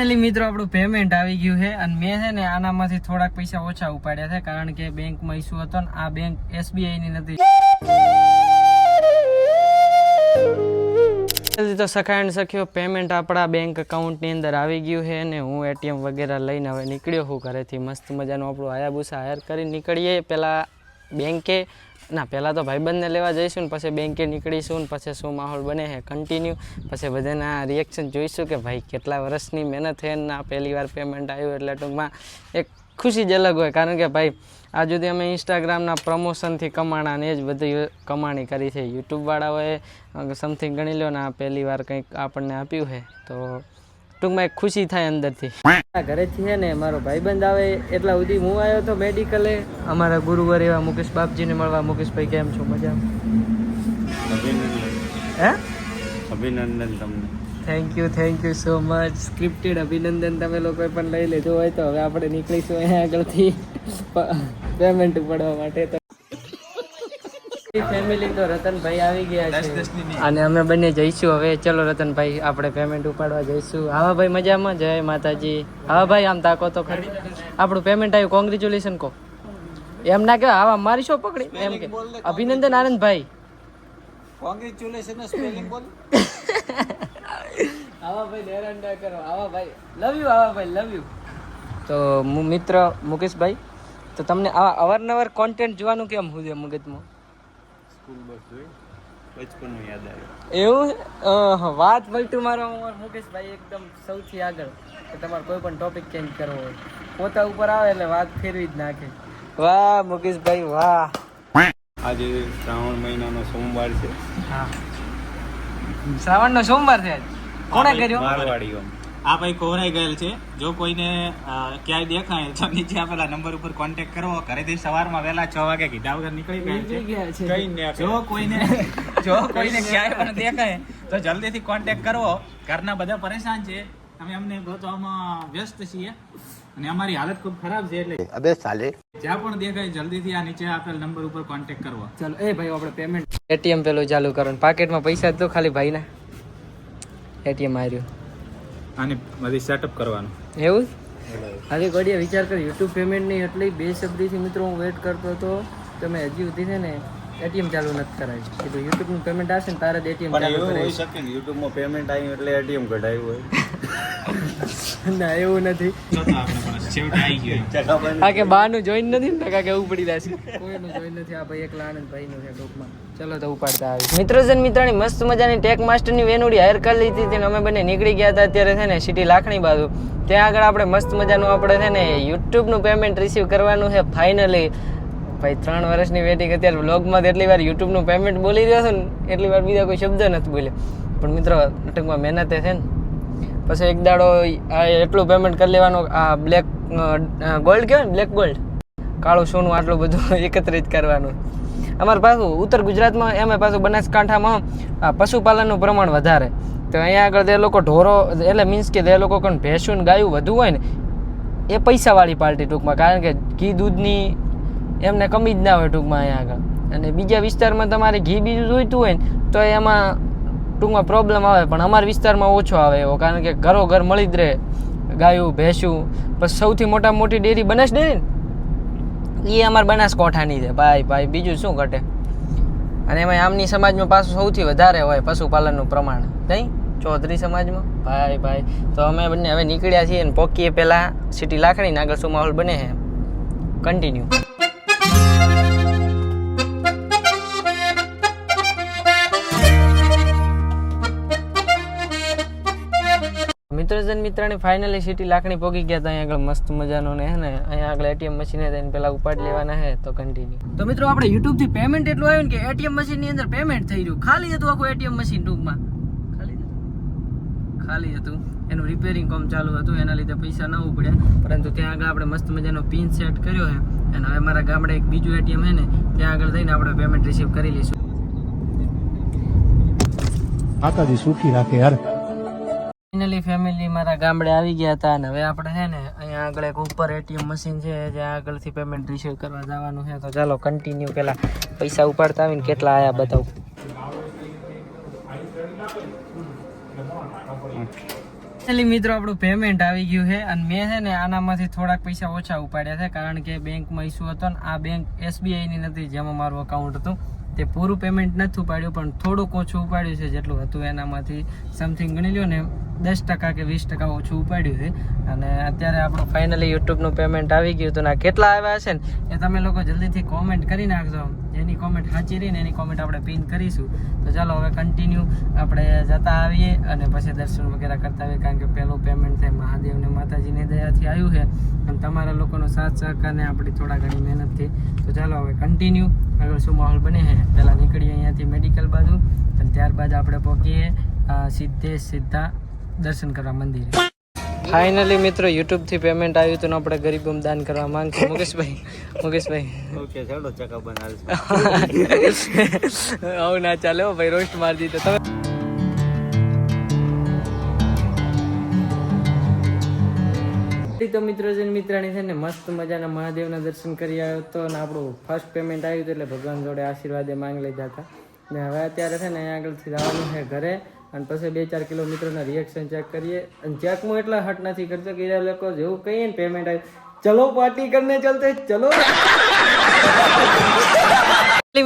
મિત્રો આપણું પેમેન્ટ આવી ગયું છે અને મેં છે ને આનામાંથી થોડાક પૈસા ઓછા ઉપાડ્યા છે કારણ કે બેંકમાં ઇસ્યુ હતો ને આ બેંક SBI ની નથી. તો સખાણ સખ્યો પેમેન્ટ આપણા બેંક એકાઉન્ટની અંદર આવી ગયું છે અને હું ATM વગેરે લઈને હવે નીકળ્યો હું ઘરેથી. મસ્ત મજાનું આપણું હાયાબુસા હાયર કરી નીકળીએ. પહેલાં બેંકે ના પહેલાં તો ભાઈબંધને લેવા જઈશું ને પછી બેંકે નીકળીશું ને પછી શું માહોલ બને છે કન્ટિન્યુ. પછી બધાના રિએક્શન જોઈશું કે ભાઈ કેટલા વર્ષની મહેનત છે ને આ પહેલી વાર પેમેન્ટ આવ્યું એટલે ટૂંકમાં એક ખુશી જ અલગ હોય કારણ કે ભાઈ આ સુધી અમે ઇન્સ્ટાગ્રામના પ્રમોશનથી કમાણા ને એ જ બધી કમાણી કરી છે. યુટ્યુબવાળાઓએ સમથિંગ ગણી લો ને આ પહેલી વાર કંઈક આપણને આપ્યું છે તો ટૂંકમાં એક ખુશી થાય અંદરથી. ઘરેથી છે ને મારો ભાઈબંધ આવે એટલા સુધી હું આવ્યો હતો મેડિકલે અમારા ગુરુવાર એવા મુકેશ બાપજીને મળવા. મુકેશભાઈ કેમ છો? મજા? હે અભિનંદન તમને. Thank you so much. Scripted અભિનંદન તમે લોકોએ પણ લઈ લીધું હોય તો હવે આપણે નીકળીશું અહીંયા આગળથી પેમેન્ટ ઉપાડવા માટે. તો ફેમિલી તો રતનભાઈ આવી ગયા છે અને અમે બંને જઈશું હવે. ચલો રતનભાઈ આપણે પેમેન્ટ ઉપાડવા જઈશું. હા ભાઈ મજામાં? જય માતાજી. હા ભાઈ આમ તાકો તો ખરી. આપણું પેમેન્ટ આવ્યું. કોંગ્રેચ્યુલેશન કહો. એમ ના કહેવાય આવા મારી શો પકડી એમ કે અભિનંદન આનંદભાઈ. કોંગ્રેચ્યુલેશન સ્પેલિંગ બોલ. આવા ભાઈ હેરાન ના કરો. આવા ભાઈ લવ યુ. આવા ભાઈ લવ યુ. તો મિત્ર મુકેશભાઈ તો તમને આવા અવારનવાર કોન્ટેન્ટ જોવાનું કેમ હું છે મગજમાં? એવું વાત પલટું મારો મુકેશભાઈ એકદમ સૌથી આગળ કે તમારે કોઈ પણ ટોપિક ચેન્જ કરવો હોય પોતા ઉપર આવે એટલે વાત ફેરવી જ નાખે. વાહ મુકેશભાઈ વાહ. આજે શ્રાવણ મહિનાનો સોમવાર છે. હા શ્રાવણનો સોમવાર છે. કોણે કર્યો? મારવાડીઓ. આ ભાઈ કોહરાઈ ગયેલ છે. જો કોઈને ક્યાંય દેખાય તો નીચે આપેલા નંબર ઉપર કોન્ટેક્ટ કરવો. ઘરેથી સવારમાં વહેલા 6 વાગે કીધા વગર નીકળી ગયા છે. જો કોઈને ક્યાંય પણ દેખાય તો જલ્દીથી કોન્ટેક્ટ કરવો. ઘરના બધા પરેશાન છે. અમે અમને ગોતવામાં વ્યસ્ત છીએ અને અમારી હાલત ખૂબ ખરાબ છે એટલે અબે સાલે જ્યાં પણ દેખાય જલ્દીથી આ નીચે આપેલ નંબર ઉપર કોન્ટેક્ટ કરવો. ચાલો એ ભાઈ આપણે પેમેન્ટ ATM પેલું ચાલુ કરો. પાકેટમાં પૈસા તો ખાલી ભાઈના ATM આવ્યું અને બધી સેટઅપ કરવાનું એવું. આજે ઘડીએ વિચાર કરી યુટ્યુબ પેમેન્ટની એટલી બેશબ્દીથી મિત્રો હું વેટ કરતો હતો કે મેં હજી સુધી છે ને ATM ચાલુ નથી કરાવ્યું. કીધું યુટ્યુબનું પેમેન્ટ આવશે ને તારે જ ATM ચાલુ કરાવી શકે ને. યુટ્યુબમાં પેમેન્ટ આવ્યું એટલે ATM કઢાવ્યું હોય. ના એવું નથી. છેવટે આવી ગયું. આ કે બાનું જોઈન નથી ને કાકે એવું પડી જશે. કોઈનું જોઈન નથી. આ ભાઈ એકલા આનંદભાઈનું છે ટૂંકમાં. ચલો તો ઉપાડતા આવી. મિત્રોજન મિત્રાણી મસ્ત મજાની ટેક માસ્ટરની વેનુડી હાયર કરી લીધી હતી અમે બંને નીકળી ગયા હતા. અત્યારે છે ને સિટી લાખણી બાજુ ત્યાં આગળ આપણે મસ્ત મજાનું આપણે છે ને યુટ્યુબનું પેમેન્ટ રિસીવ કરવાનું છે ફાઇનલી. ભાઈ 3 વર્ષની વેટિંગ. અત્યારે વ્લોગમાં એટલી વાર યુટ્યુબનું પેમેન્ટ બોલી રહ્યો છું ને એટલી વાર બીજા કોઈ શબ્દ નથી બોલ્યો. પણ મિત્રો ટૂંકમાં મહેનતે છે ને પછી એક દાડો આ એટલું પેમેન્ટ કરી લેવાનું. આ બ્લેક ગોલ્ડ કહેવાય ને બ્લેક ગોલ્ડ કાળું સોનું આટલું બધું એકત્રિત કરવાનું. અમારે પાછું ઉત્તર ગુજરાતમાં એમાં પાછું બનાસકાંઠામાં પશુપાલનનું પ્રમાણ વધારે. તો અહીંયા આગળ તે લોકો ઢોરો એટલે મીન્સ કે તે લોકો પણ ભેંસું ને ગાયું વધુ હોય ને એ પૈસાવાળી પાર્ટી ટૂંકમાં. કારણ કે ઘી દૂધની એમને કમી જ ના હોય ટૂંકમાં અહીંયા આગળ. અને બીજા વિસ્તારમાં તમારે ઘી બીજું જોઈતું હોય ને તો એમાં ટૂંકમાં પ્રોબ્લેમ આવે. પણ અમારા વિસ્તારમાં ઓછો આવે એવો કારણ કે ઘરો ઘર મળી જ રહે ગાયું ભેંસું. પછી સૌથી મોટામાં મોટી ડેરી બનાસ ડેરી ને એ અમારા બનાસકાંઠાની છે ભાઈ. બીજું શું ઘટે. અને એમાં આમની સમાજમાં પાછું સૌથી વધારે હોય પશુપાલનનું પ્રમાણ નહીં ચૌધરી સમાજમાં ભાઈ. તો અમે બંને હવે નીકળ્યા છીએ અને પોકીએ પહેલાં સિટી લાખણીને આગળ શું માહોલ બને છે કન્ટિન્યુ. મિત્રજન મિત્રાણી ફાઇનલી સિટી લાખણી પોગી ગયા હતા. અહીંયા આગળ મસ્ત મજાનો ને હે ને અહીંયા આગળ ATM મશીને થઈને પેલા ઉપાડ લેવાના છે તો કન્ટિન્યુ. તો મિત્રો આપણે યુટ્યુબ થી પેમેન્ટ એટલું આવ્યું ને કે ATM મશીન ની અંદર પેમેન્ટ થઈ રહ્યું. ખાલી હતું આખું ATM મશીન ટૂંકમાં ખાલી હતું. એનું રિપેરિંગ કામ ચાલુ હતું એના લીધે પૈસા ન ઉપડ્યા. પરંતુ ત્યાં આગળ આપણે મસ્ત મજાનો પિન સેટ કર્યો છે અને હવે મારા ગામડે એક બીજું ATM છે ને ત્યાં આગળ જઈને આપણે પેમેન્ટ રિસીવ કરી લઈશું. માતાજી સુખી રાખે યાર. ફાઇનલી ફેમિલી મારા ગામડે આવી ગયા હતા અને હવે આપણે છે ને અહીંયા આગળ એક ઉપર ATM મશીન છે જ્યાં આગળથી પેમેન્ટ રિસીવ કરવા જવાનું છે. તો ચાલો કન્ટિન્યુ પહેલાં પૈસા ઉપાડતા આવીને કેટલા આવ્યા બતાવું. ફાઇનલી મિત્રો આપણું પેમેન્ટ આવી ગયું છે અને મેં છે ને આનામાંથી થોડાક પૈસા ઓછા ઉપાડ્યા છે કારણ કે બેંકમાં ઇસ્યુ હતો ને આ બેંક SBI ની નથી જેમાં મારું અકાઉન્ટ હતું તે પૂરું પેમેન્ટ નથી ઉપાડ્યું પણ થોડુંક ઓછું ઉપાડ્યું છે જેટલું હતું એનામાંથી સમથિંગ ગણી લ્યો ને 10% કે 20% ઓછું ઉપાડ્યું છે અને અત્યારે આપણું ફાઇનલી યુટ્યુબનું પેમેન્ટ આવી ગયું હતું ને કેટલા આવ્યા હશે ને એ તમે લોકો જલ્દીથી કોમેન્ટ કરી નાખજો જેની કોમેન્ટ સાચી રહીને એની કોમેન્ટ આપણે પિન કરીશું તો ચાલો હવે કન્ટિન્યુ આપણે જતા આવીએ અને પછી દર્શન વગેરે કરતા આવીએ કારણ કે પહેલું પેમેન્ટ છે મહાદેવને માતાજીની દયાથી આવ્યું છે અને તમારા લોકોનો સાથ સહકારને આપણી થોડા ઘણી મહેનતથી તો ચાલો હવે કન્ટિન્યુ આગળ શું માહોલ બને છે પહેલાં નીકળીએ અહીંયાથી મેડિકલ બાજુ અને ત્યારબાદ આપણે પહોંચીએ સીધા દર્શન કરવા મંદિરે ફાઇનલી મિત્રો યુટ્યુબ થી પેમેન્ટ આવ્યું હતું આપણે ગરીબોમ દાન કરવા માંગીએ મુકેશભાઈ ઓકે ચાલો ચકા બનાવ આવું ના ચાલે હો ભાઈ રોસ્ટ મારી દીધો તમે તો મિત્રો જન મિત્રાણી છે ને મસ્ત મજાના મહાદેવના દર્શન કરી આવ્યો હતો અને આપણું ફર્સ્ટ પેમેન્ટ આવ્યું હતું એટલે ભગવાન જોડે આશીર્વાદ માંગી લીધા હતા ને હવે અત્યારે છે ને અહીંયા આગળથી જવાનું છે ઘરે અને પછી 2-4 કિલોમીટરના રિએક્શન ચેક કરીએ અને ચેકમાં એટલા હટ નથી કરતો કે એ લોકો જેવું કહીએ ને પેમેન્ટ આવી ચલો પાર્ટી કરને ચલતે ચલો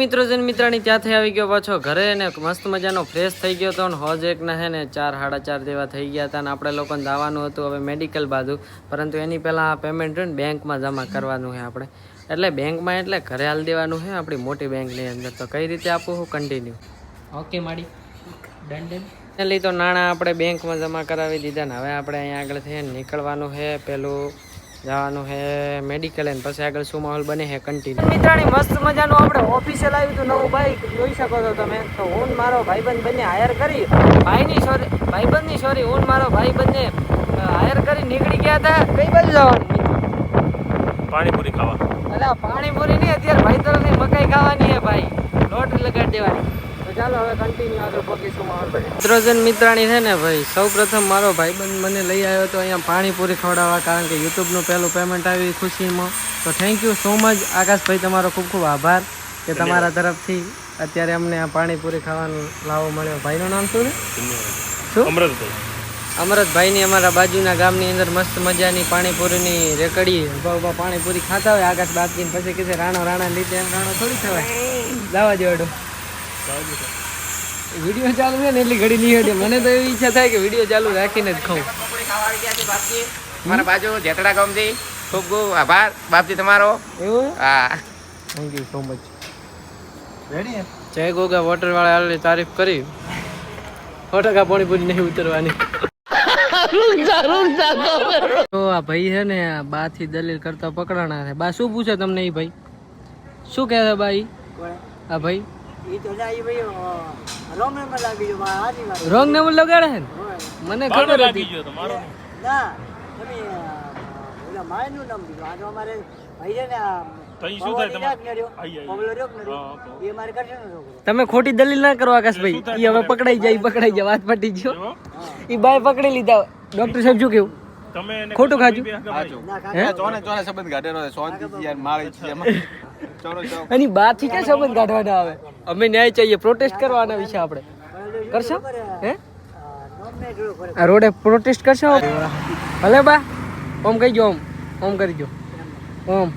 મિત્રો જન મિત્રાણી ત્યાંથી આવી ગયો પાછો ઘરે ને મસ્ત મજાનો ફ્રેશ થઈ ગયો હતો ને હોજ એકના છે ને 4-4:30 જેવા થઈ ગયા હતા અને આપણે લોકોને જવાનું હતું હવે મેડિકલ બાજુ પરંતુ એની પહેલાં પેમેન્ટ ને બેંકમાં જમા કરવાનું છે આપણે એટલે બેંકમાં એટલે ઘરે હાલ દેવાનું છે આપણી મોટી બેંકની અંદર તો કઈ રીતે આપવું હું કન્ટિન્યુ ઓકે માડી ડન એટલે તો નાણાં આપણે બેંકમાં જમા કરાવી દીધા ને હવે આપણે અહીંયા આગળ છે નીકળવાનું છે પેલું જવાનું છે મેડિકલ અને પછી આગળ શું માહોલ બને છે કન્ટિન્યુ મિત્રાણી મસ્ત મજાનું આપણે ઓફિસિયલ આવ્યું હતું નવું બાઈક જોઈ શકો છો તમે તો હું મારો ભાઈબંધ બંને હાયર કરી ભાઈબંધની સોરી હું મારો ભાઈબંધને હાયર કરી નીકળી ગયા હતા કઈ બાજુ જવાનું પાણીપુરી ખાવા અલા પાણીપુરી નહીં અત્યારે ભાઈ તરફથી મકાઈ ખાવાની છે ભાઈ લોટ લગાડી દેવાની તો ચાલો હવે કન્ટિન્યુ આગળ પગીશું માહોલ બને મિત્રોજન મિત્રાણી છે ને ભાઈ સૌપ્રથમ મારો ભાઈબંધ મને લઈ આવ્યો તો અહીંયા પાણીપુરી ખવડાવવા કારણ કે યુટ્યુબનું પહેલું પેમેન્ટ આવ્યું ખુશીમાં તો થેન્ક યુ સો મચ આકાશભાઈ તમારો ખૂબ ખૂબ આભાર કે તમારા તરફથી અત્યારે અમને આ પાણીપુરી ખાવાનું લાવો મળ્યો ભાઈનું નામ શું છે શું અમરતભાઈની અમારા બાજુના ગામની અંદર મસ્ત મજાની પાણીપુરીની રેકડી ઉભા પાણીપુરી ખાતા હોય આકાશ બાકી પછી કે રાણા લીધે એમ રાણો થોડી થવાય લાવવા દેવાડો વિડીયો ચાલુ છે ને એટલી ઘડી નહીં હટે મને તો એવી ઈચ્છા થાય કે વિડીયો ચાલુ રાખીને જ ખાઉં મારા બાજુ જેતડા ગામથી ખૂબ ખૂબ આભાર બાપજી તમારો એવું હા thank you so much ready જય ગોગા વોટર વાળા આટલી તારીફ કરી 100% પાણીપુરી નહીં ઉતરવાની તો આ ભાઈ છે ને બા થી દલીલ કરતા પકડાણા છે બા શું પૂછે તમને એ ભાઈ શું કહે છે ભાઈ આ ભાઈ રોંગ નંબર લગાડે છે મને ખબર હતી તમે ખોટી દલીલ ના કરો આકાશભાઈ ઈ હવે પકડાઈ જાય વાત પટી ગયો ઈ બાય પકડી લીધા ડોક્ટર સાહેબ શું કેવું ખોટું ખાજું સંબંધ ગાઢેલો શાંતિથી યાર મારી છે એની બાથી ક્યાં સંબંધ કાઢવાના આવે અમે ન્યાય ચાહીએ પ્રોટેસ્ટ કરવાના વિશે આપણે કરશો હે આ રોડે પ્રોટેસ્ટ કરશો ભલે બા ઓમ કહી ગયો ઓમ કરી ગયો ઓમ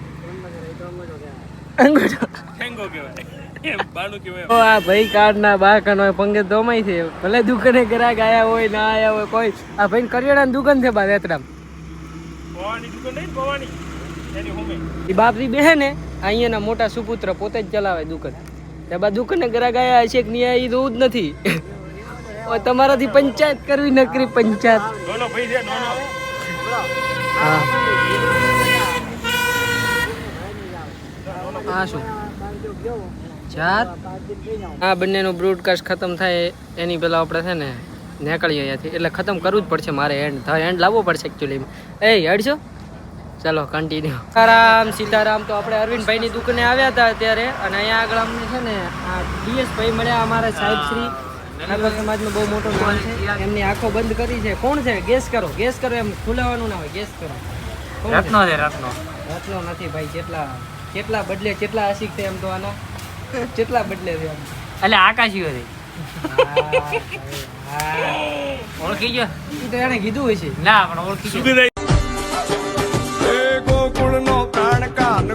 આ ભાઈ કાર્ડ ના બા કનો પંગે દોમાઈ છે ભલે દુકાને ગ્રાહક આયા હોય ના આયા હોય કોઈ આ ભાઈ કરિયાણા દુકાન છે બા રેતરામ એ બાપરી બેહે ને અહીંયાના મોટા સુપુત્ર પોતે જ ચલાવે દુકાન તે બા દુકાને ગ્રાહક આયા છે કે નહીં આયા એ તો જ નથી તમારાથી પંચાયત કરવી નકરી પંચાયત હા હા શું 4 આ બંનેનું બ્રોડકાસ્ટ ખતમ થાય એની પહેલાં આપણે છે ને નીકળીએ અહીંયાથી એટલે ખતમ કરવું જ પડશે મારે એન્ડ લાવવો પડશે એકચ્યુઅલી એ હેડશો ચાલો કન્ટિન્યુ સીતારામ તો આપણે અરવિંદભાઈની દુકાને આવ્યા હતા અત્યારે અને અહીંયા આગળ અમને છે ને આ ડીએસભાઈ મળ્યા અમારા સાહેબ શ્રી ઠાકોર સમાજનો બહુ મોટો નામ છે એમની આંખો બંધ કરી છે કોણ છે ગેસ કરો એમ ખુલાવાનું ના હોય ગેસ કરો રત્નો નથી ભાઈ કેટલા બદલે કેટલા આશિક છે એમ તો આના કેટલા બદલે છે એટલે આકાશીઓ છે ઓળખી ગયો ઈ તો એને કીધું હશે. ના પણ ઓળખી ગયો ગોકુળ નો પ્રાણ કાન